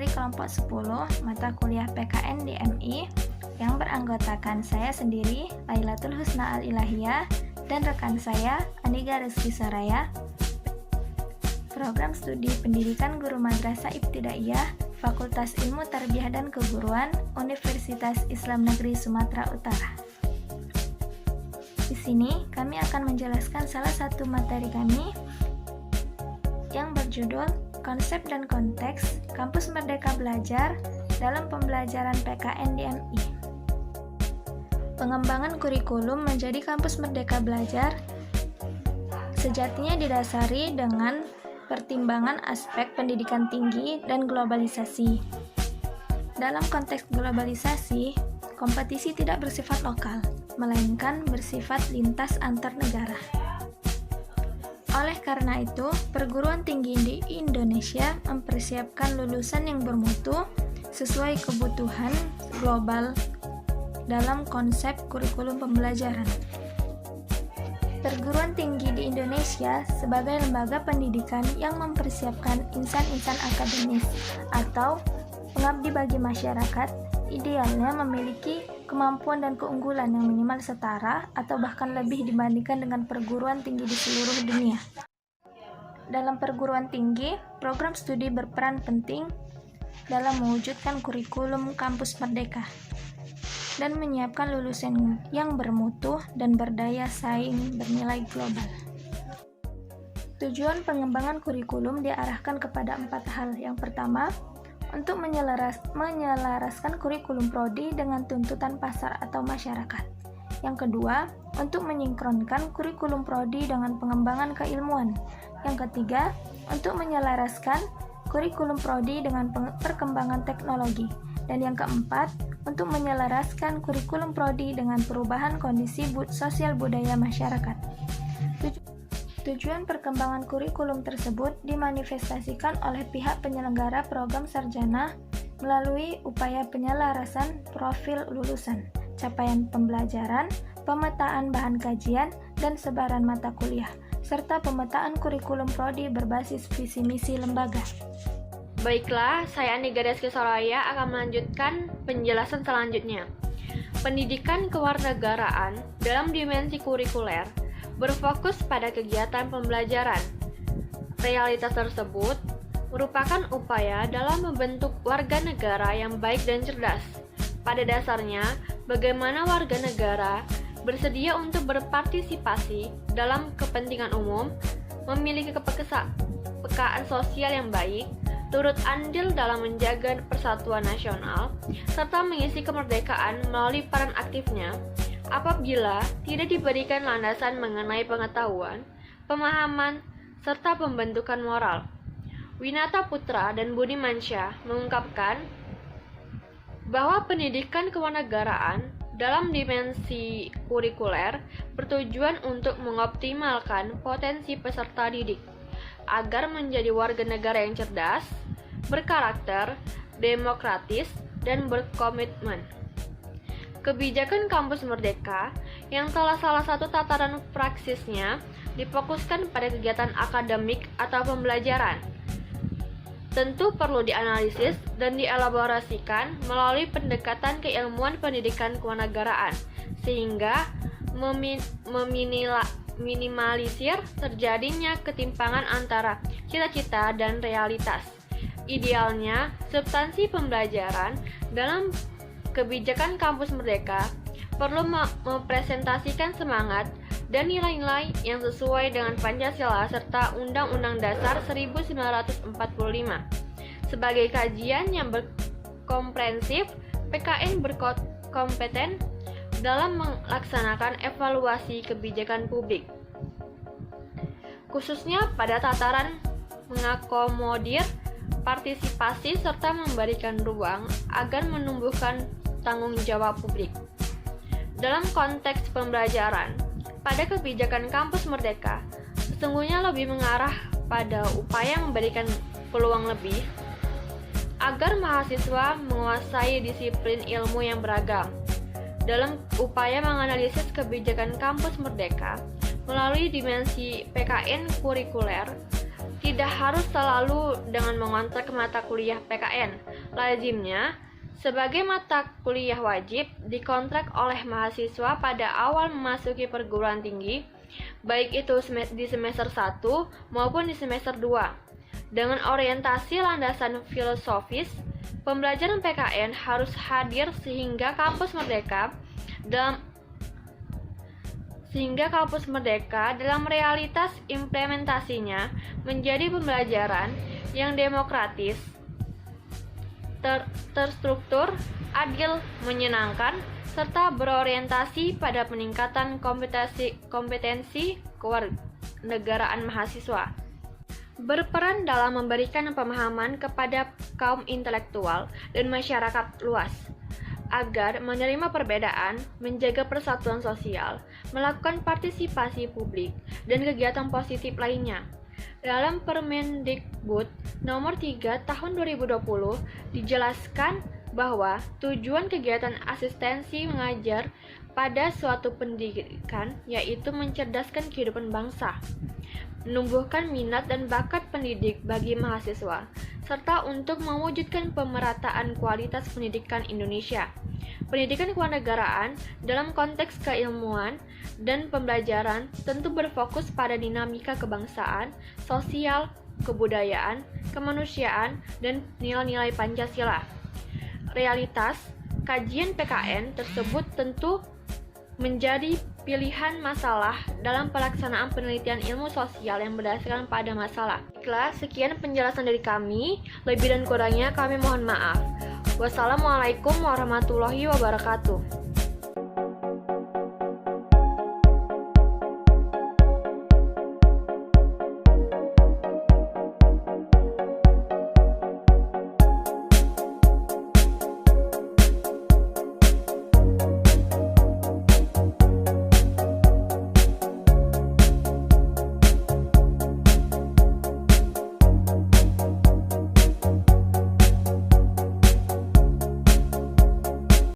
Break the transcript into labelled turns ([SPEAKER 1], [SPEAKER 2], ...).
[SPEAKER 1] dari kelompok 10 mata kuliah PKN DMI yang beranggotakan saya sendiri, Lailatul Husna Al-Ilahiyah, dan rekan saya, Aniga Rizky Soraya, Program Studi Pendidikan Guru Madrasah Ibtidaiyah, Fakultas Ilmu Tarbiyah dan Keguruan, Universitas Islam Negeri Sumatera Utara. Di sini, kami akan menjelaskan salah satu materi kami yang berjudul Konsep dan Konteks Kampus Merdeka Belajar dalam Pembelajaran PKN DMI. Pengembangan kurikulum menjadi Kampus Merdeka Belajar sejatinya didasari dengan pertimbangan aspek pendidikan tinggi dan globalisasi. Dalam konteks globalisasi, kompetisi tidak bersifat lokal, melainkan bersifat lintas antar negara. Oleh karena itu, perguruan tinggi di Indonesia mempersiapkan lulusan yang bermutu sesuai kebutuhan global dalam konsep kurikulum pembelajaran. Perguruan tinggi di Indonesia sebagai lembaga pendidikan yang mempersiapkan insan-insan akademis atau pengabdi bagi masyarakat, idealnya memiliki kemampuan dan keunggulan yang minimal setara atau bahkan lebih dibandingkan dengan perguruan tinggi di seluruh dunia. Dalam perguruan tinggi, program studi berperan penting dalam mewujudkan kurikulum kampus merdeka dan menyiapkan lulusan yang bermutu dan berdaya saing bernilai global. Tujuan pengembangan kurikulum diarahkan kepada 4 hal. Yang pertama, untuk menyelaraskan kurikulum prodi dengan tuntutan pasar atau masyarakat. Yang kedua, untuk menyingkronkan kurikulum prodi dengan pengembangan keilmuan. Yang ketiga, untuk menyelaraskan kurikulum prodi dengan perkembangan teknologi. Dan yang keempat, untuk menyelaraskan kurikulum prodi dengan perubahan kondisi sosial budaya masyarakat. Tujuan perkembangan kurikulum tersebut dimanifestasikan oleh pihak penyelenggara program sarjana melalui upaya penyelarasan profil lulusan, capaian pembelajaran, pemetaan bahan kajian, dan sebaran mata kuliah, serta pemetaan kurikulum prodi berbasis visi misi lembaga.
[SPEAKER 2] Baiklah, saya Aniga Rizky Soraya akan melanjutkan penjelasan selanjutnya. Pendidikan kewarganegaraan dalam dimensi kurikuler berfokus pada kegiatan pembelajaran. Realitas tersebut merupakan upaya dalam membentuk warga negara yang baik dan cerdas. Pada dasarnya, bagaimana warga negara bersedia untuk berpartisipasi dalam kepentingan umum, memiliki kepekaan sosial yang baik, turut andil dalam menjaga persatuan nasional, serta mengisi kemerdekaan melalui peran aktifnya apabila tidak diberikan landasan mengenai pengetahuan, pemahaman, serta pembentukan moral. Winata Putra dan Budimansyah mengungkapkan bahwa pendidikan kewarganegaraan dalam dimensi kurikuler bertujuan untuk mengoptimalkan potensi peserta didik agar menjadi warga negara yang cerdas, berkarakter, demokratis, dan berkomitmen. Kebijakan Kampus Merdeka yang telah salah satu tataran praksisnya difokuskan pada kegiatan akademik atau pembelajaran. Tentu perlu dianalisis dan dielaborasikan melalui pendekatan keilmuan pendidikan kewarganegaraan, sehingga minimalisir terjadinya ketimpangan antara cita-cita dan realitas. Idealnya, substansi pembelajaran dalam kebijakan kampus merdeka perlu mempresentasikan semangat dan nilai-nilai yang sesuai dengan Pancasila serta Undang-Undang Dasar 1945. Sebagai kajian yang berkomprehensif, PKN berkompeten dalam melaksanakan evaluasi kebijakan publik, khususnya pada tataran mengakomodir partisipasi serta memberikan ruang agar menumbuhkan tanggung jawab publik. Dalam konteks pembelajaran, pada kebijakan kampus merdeka, sesungguhnya lebih mengarah pada upaya memberikan peluang lebih agar mahasiswa menguasai disiplin ilmu yang beragam. Dalam upaya menganalisis kebijakan kampus merdeka melalui dimensi PKN kurikuler, tidak harus selalu dengan mengontrak mata kuliah PKN. Lazimnya, sebagai mata kuliah wajib dikontrak oleh mahasiswa pada awal memasuki perguruan tinggi, baik itu di semester 1 maupun di semester 2. Dengan orientasi landasan filosofis, pembelajaran PKN harus hadir sehingga kampus merdeka dalam realitas implementasinya menjadi pembelajaran yang demokratis, terstruktur, adil, menyenangkan, serta berorientasi pada peningkatan kompetensi kewarganegaraan mahasiswa. Berperan dalam memberikan pemahaman kepada kaum intelektual dan masyarakat luas agar menerima perbedaan, menjaga persatuan sosial, melakukan partisipasi publik, dan kegiatan positif lainnya. Dalam Permendikbud Nomor 3 Tahun 2020 dijelaskan bahwa tujuan kegiatan asistensi mengajar pada suatu pendidikan yaitu mencerdaskan kehidupan bangsa, menumbuhkan minat dan bakat pendidik bagi mahasiswa, serta untuk mewujudkan pemerataan kualitas pendidikan Indonesia. Pendidikan kewarganegaraan dalam konteks keilmuan dan pembelajaran tentu berfokus pada dinamika kebangsaan, sosial, kebudayaan, kemanusiaan, dan nilai-nilai Pancasila. Realitas kajian PKN tersebut tentu menjadi pilihan masalah dalam pelaksanaan penelitian ilmu sosial yang berdasarkan pada masalah. Baiklah, sekian penjelasan dari kami. Lebih dan kurangnya kami mohon maaf. Wassalamualaikum warahmatullahi wabarakatuh.